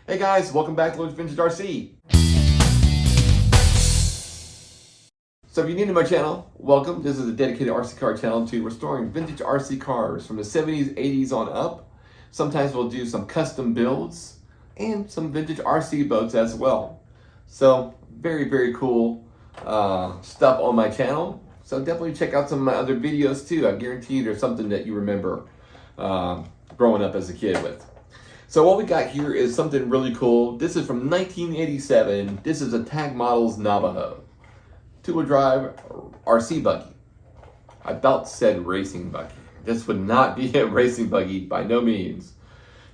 Hey guys, welcome back to Luke's Vintage RC. So if you're new to my channel, welcome. This is a dedicated RC car channel to restoring vintage RC cars from the 70s, 80s on up. Sometimes we'll do some custom builds and some vintage RC boats as well. So very, very cool stuff on my channel. So definitely check out some of my other videos too. I guarantee there's something that you remember growing up as a kid with. So what we got here is something really cool. This is from 1987. This is a Tag Models Navajo. Two-wheel drive RC buggy. I about said racing buggy. This would not be a racing buggy by no means.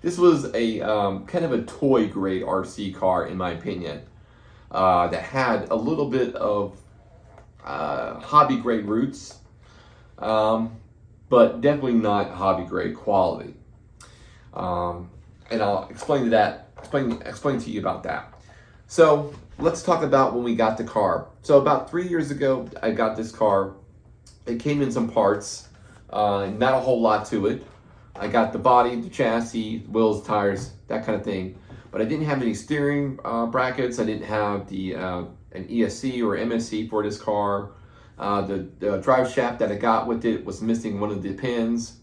This was a kind of a toy grade RC car in my opinion. That had a little bit of hobby grade roots, but definitely not hobby grade quality. And I'll explain to you about that. So let's talk about when we got the car. So about 3 years ago, I got this car. It came in some parts, not a whole lot to it. I got the body, the chassis, wheels, tires, that kind of thing. But I didn't have any steering brackets. I didn't have the an ESC or MSC for this car. The drive shaft that I got with it was missing one of the pins.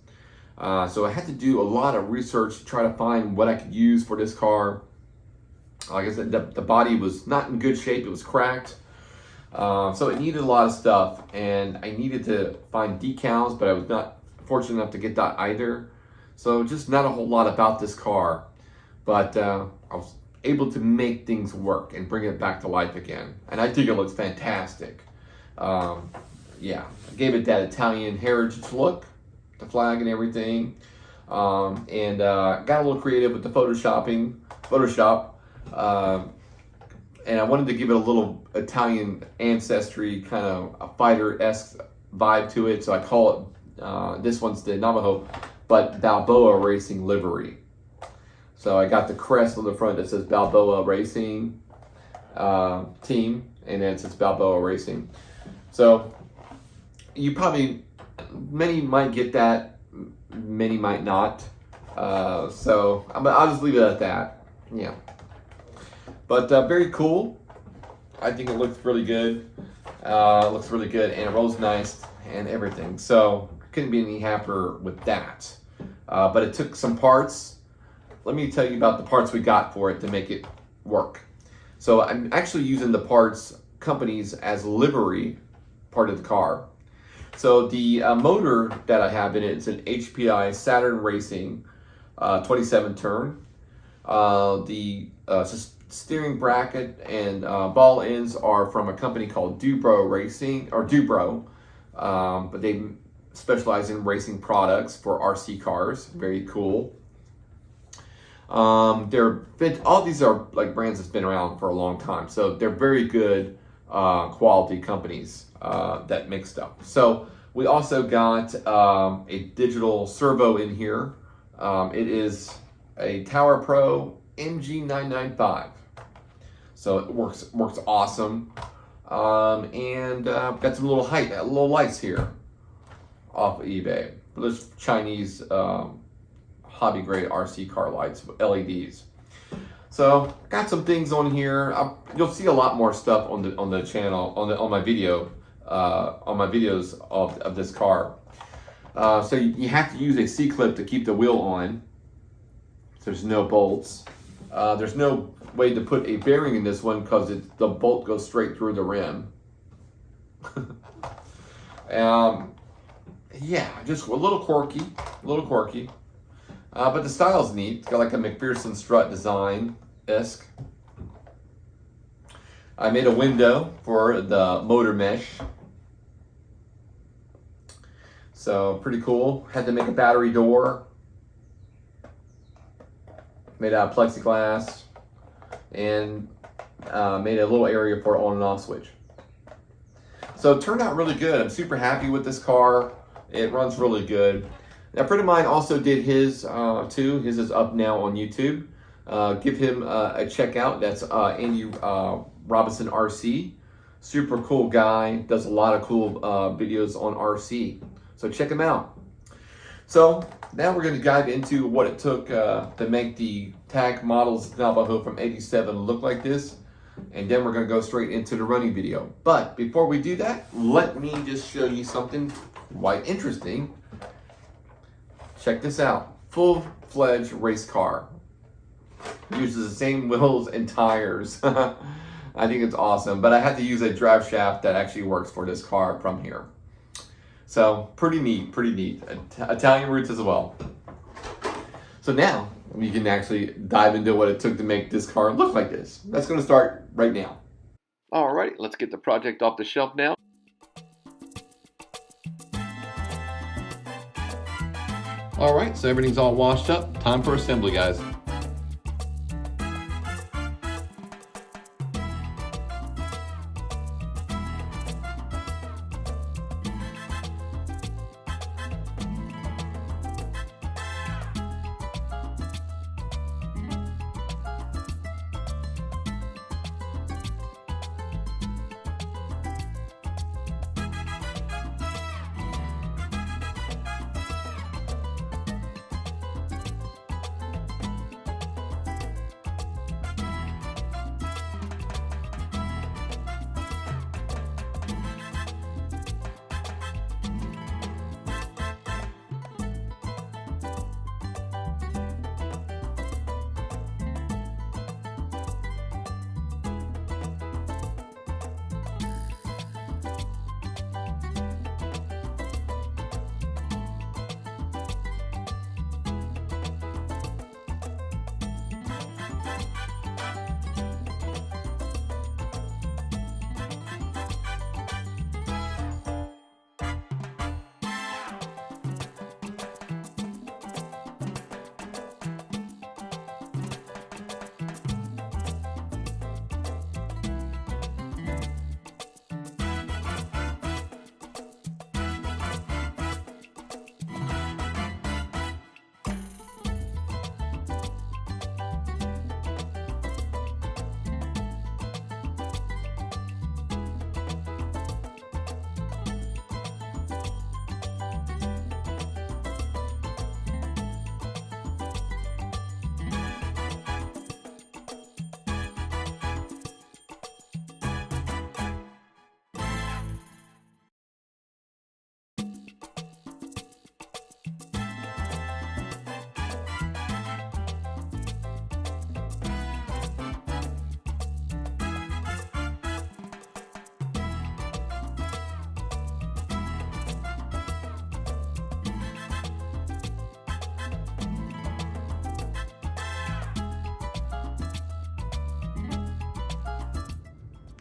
So I had to do a lot of research to try to find what I could use for this car. Like I said, the body was not in good shape. It was cracked. So it needed a lot of stuff, and I needed to find decals, but I was not fortunate enough to get that either. So just not a whole lot about this car, but I was able to make things work and bring it back to life again. And I think it looks fantastic. Yeah, I gave it that Italian heritage look, the flag and everything, and got a little creative with the Photoshop, and I wanted to give it a little Italian ancestry, kind of a fighter-esque vibe to it, so I call it, this one's the Navajo, but Balboa Racing livery. So I got the crest on the front that says Balboa Racing Team, and then it says Balboa Racing. So you probably, many might get that, many might not. So I'll just leave it at that. Yeah. But very cool. I think it looks really good. And it rolls nice and everything. So couldn't be any happier with that. But it took some parts. Let me tell you about the parts we got for it to make it work. So I'm actually using the parts companies as livery part of the car. So the motor that I have in it is an HPI Saturn Racing 27 turn. The steering bracket and ball ends are from a company called Dubro Racing, or Dubro, but they specialize in racing products for RC cars. Very cool. All these are like brands that's been around for a long time, so they're very good quality companies that make stuff. So we also got a digital servo in here. It is a Tower Pro MG995. So it works awesome. And got some little lights here off of eBay. Those Chinese hobby grade RC car lights with LEDs. So got some things on here. You'll see a lot more stuff on the channel, on my video, on my videos of this car. So you have to use a C-clip to keep the wheel on. There's no bolts. There's no way to put a bearing in this one because the bolt goes straight through the rim. Yeah, just a little quirky, but the style's neat. It's got like a macPherson strut design-esque. I made a window for the motor mesh. So pretty cool. Had to make a battery door. Made out of plexiglass. And made a little area for an on and off switch. So it turned out really good. I'm super happy with this car. It runs really good. Now, a friend of mine also did his too. His is up now on YouTube. Give him a check out. That's Andy Robinson RC. Super cool guy. Does a lot of cool videos on RC. So check him out. So now we're going to dive into what it took to make the tag models Navajo from '87 look like this. And then we're going to go straight into the running video. But before we do that, let me just show you something quite interesting. Check this out. Full-fledged race car. Uses the same wheels and tires. I think it's awesome. But I had to use a drive shaft that actually works for this car from here. So pretty neat, pretty neat. Italian roots as well. So now we can actually dive into what it took to make this car look like this. That's going to start right now. All right, let's get the project off the shelf now. All right, so everything's all washed up. Time for assembly, guys.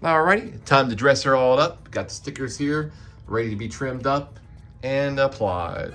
Alrighty, time to dress her all up. Got the stickers here, ready to be trimmed up and applied.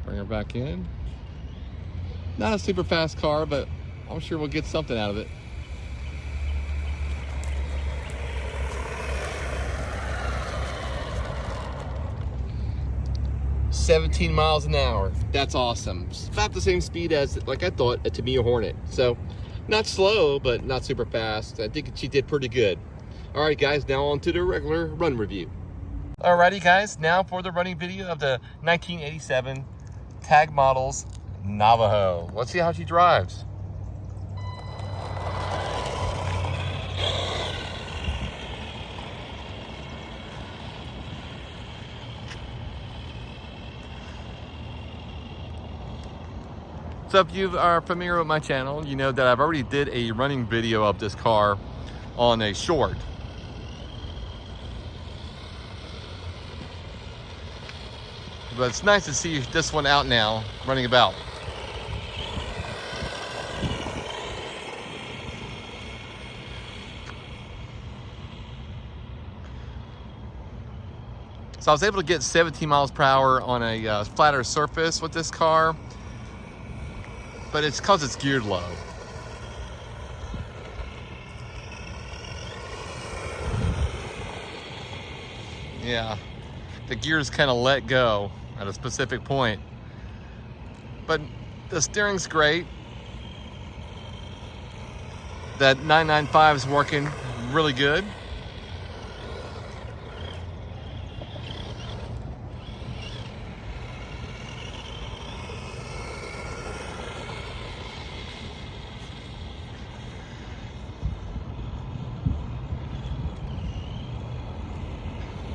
Bring her back in. Not a super fast car, but I'm sure we'll get something out of it. "17 miles an hour. That's awesome. It's about the same speed as, like I thought, a Tamiya Hornet. So, not slow, but not super fast. I think she did pretty good. All right, guys, now on to the regular run review. Alrighty, guys, now for the running video of the 1987 Tag Models Navajo. Let's see how she drives. So if you are familiar with my channel, you know that I've already did a running video of this car on a short. But it's nice to see this one out now, running about. So I was able to get 17 miles per hour on a flatter surface with this car, but it's because it's geared low. Yeah, the gears kind of let go at a specific point, but the steering's great. That 995 is working really good.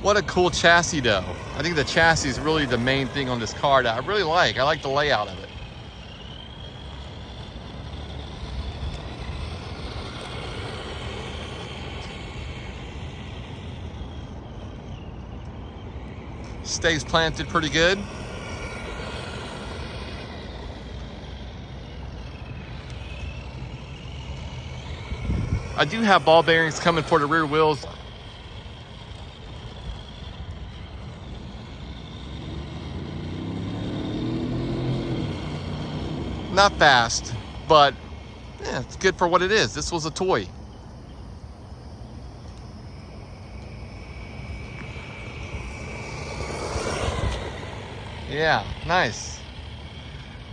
What a cool chassis though. I think the chassis is really the main thing on this car that I really like. I like the layout of it. Stays planted pretty good. I do have ball bearings coming for the rear wheels. Not fast, but yeah, it's good for what it is. This was a toy. Yeah, nice.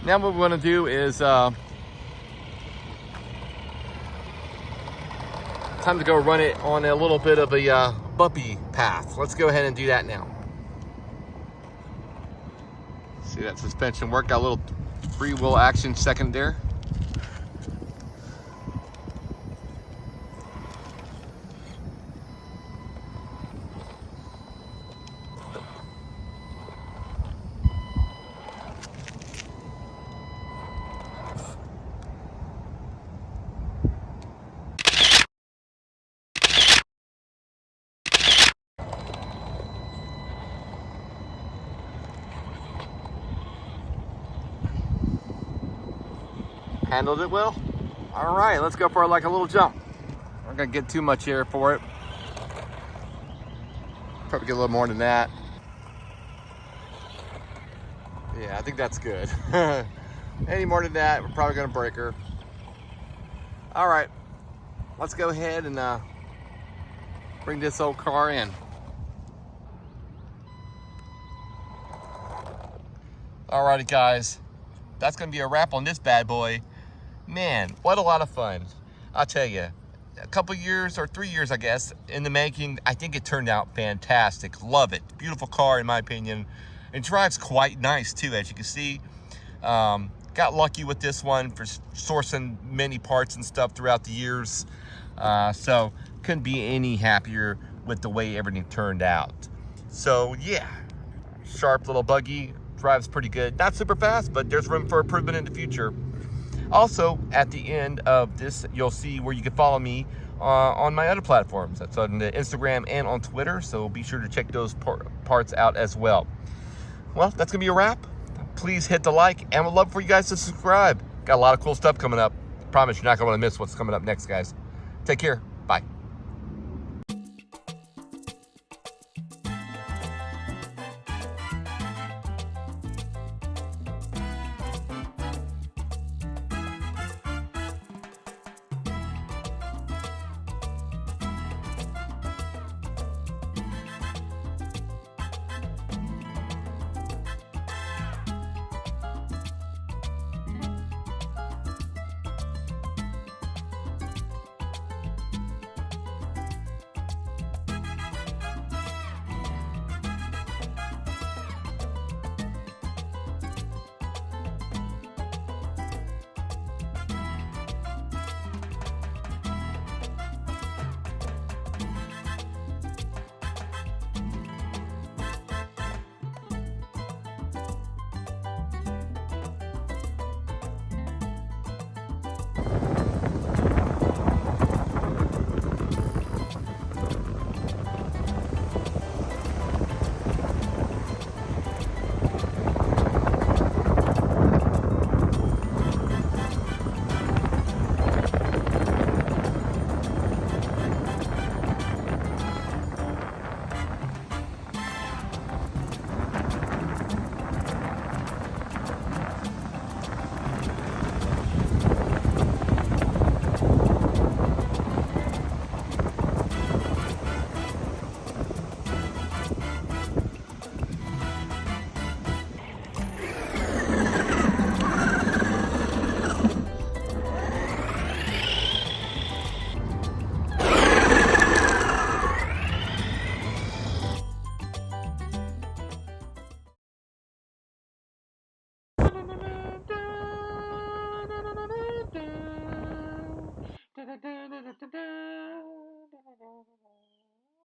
Now what we want to do is time to go run it on a little bit of a bumpy path. Let's go ahead and do that now. See that suspension work? Got a little free wheel action second there. Handled it well. All right, let's go for like a little jump. I'm not gonna get too much air for it. Probably get a little more than that. Yeah, I think that's good. Any more than that, we're probably gonna break her. All right, let's go ahead and bring this old car in. Alrighty guys, that's gonna be a wrap on this bad boy. Man, what a lot of fun. I'll tell you, a couple years or 3 years, I guess, in the making. I think it turned out fantastic. Love it. Beautiful car in my opinion. It drives quite nice too, as you can see. Got lucky with this one for sourcing many parts and stuff throughout the years. So couldn't be any happier with the way everything turned out. So yeah, sharp little buggy, drives pretty good. Not super fast, but there's room for improvement in the future. Also, at the end of this, you'll see where you can follow me on my other platforms. That's on the Instagram and on Twitter, so be sure to check those parts out as well. Well, that's gonna be a wrap. Please hit the like, and we'd love for you guys to subscribe. Got a lot of cool stuff coming up. Promise you're not gonna wanna miss what's coming up next, guys. Take care, bye.